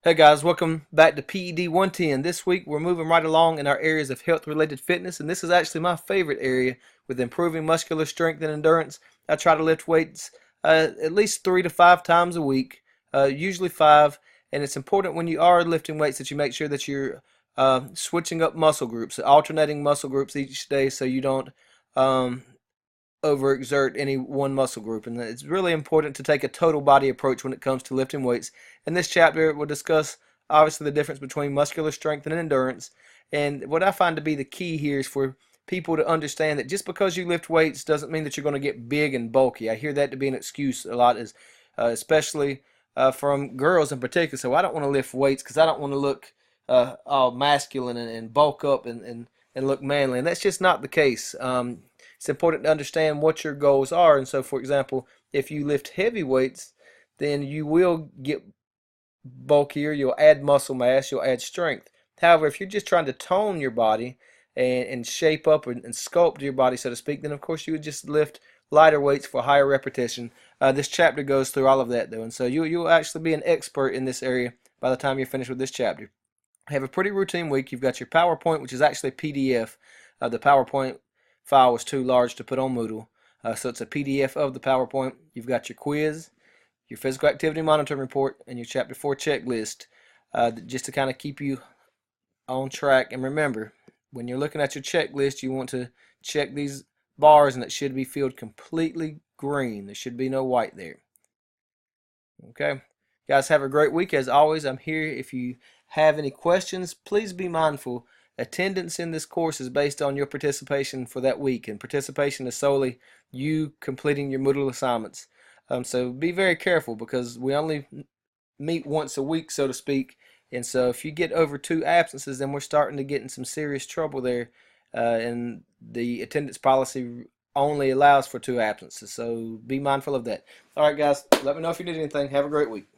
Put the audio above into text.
Hey guys, welcome back to PED 110. This week we're moving right along in our areas of health related fitness, and this is actually my favorite area with improving muscular strength and endurance. I try to lift weights at least 3 to 5 times a week, usually 5, and it's important when you are lifting weights that you make sure that you're switching up muscle groups, alternating muscle groups each day so you don't um, overexert any one muscle group. And it's really important to take a total body approach when it comes to lifting weights. In this chapter, we'll discuss obviously the difference between muscular strength and endurance. And what I find to be the key here is for people to understand that just because you lift weights doesn't mean that you're going to get big and bulky. I hear that to be an excuse a lot, especially from girls in particular. So I don't want to lift weights because I don't want to look all masculine and bulk up and look manly. And that's just not the case. It's important to understand what your goals are. And so, for example, if you lift heavy weights, then you will get bulkier, you'll add muscle mass, you'll add strength. However, if you're just trying to tone your body and shape up and sculpt your body, so to speak, then of course you would just lift lighter weights for higher repetition. This chapter goes through all of that, though, and so you'll actually be an expert in this area by the time you're finished with this chapter. Have a pretty routine week. You've got your PowerPoint, which is actually a PDF. The PowerPoint file was too large to put on Moodle, so it's a PDF of the PowerPoint. You've got your quiz, your physical activity monitoring report, and your chapter 4 checklist, just to kind of keep you on track. And remember, when you're looking at your checklist, you want to check these bars, and it should be filled completely green. There should be no white there. Okay, guys, have a great week. As always, I'm here if you have any questions. Please be mindful. Attendance in this course is based on your participation for that week, and participation is solely you completing your Moodle assignments. So be very careful because we only meet once a week, so to speak. And so if you get over 2 absences, then we're starting to get in some serious trouble there. And the attendance policy only allows for 2 absences. So be mindful of that. All right, guys, let me know if you need anything. Have a great week.